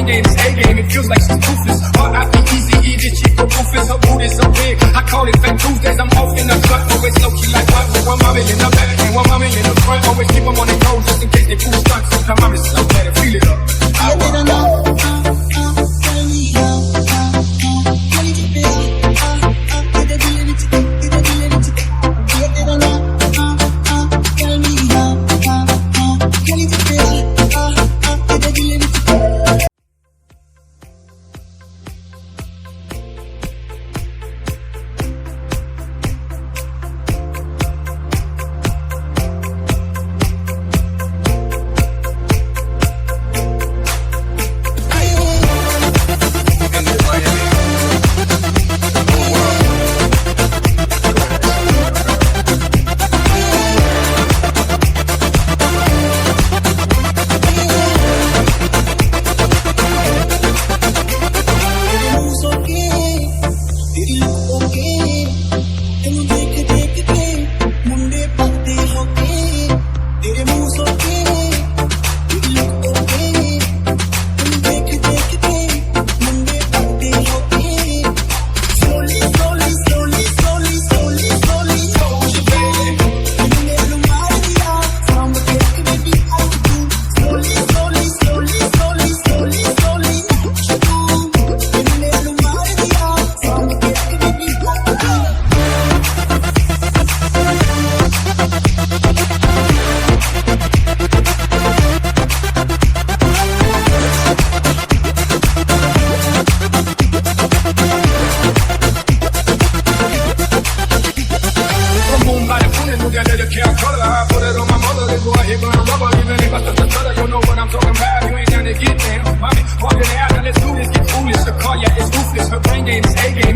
brain game is A game. It feels like she's toothless. R.I.P. Easy E, this chick go ruthless. Her boot is so big, I call it fat Tuesdays. I'm off in the cut, always low key like what? With one mommy in the back and one mommy in the front. Always keep them on their toes just in case they pull stuck. Sometimes I'm just so bad and feel it up. I wanna know.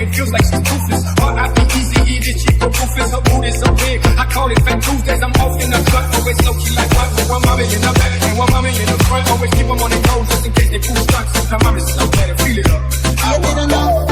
It feels like she's toothless. R.I.P. Easy E, this chick go ruthless. Her boot is so big, I call it fat Tuesdays. I'm off in the cut, always low key like what? With one mommy in the back and one mommy in the front. Always keep them on their toes just in case they pull stuck. Sometimes I'm just so bad and feel it up. I wanna know.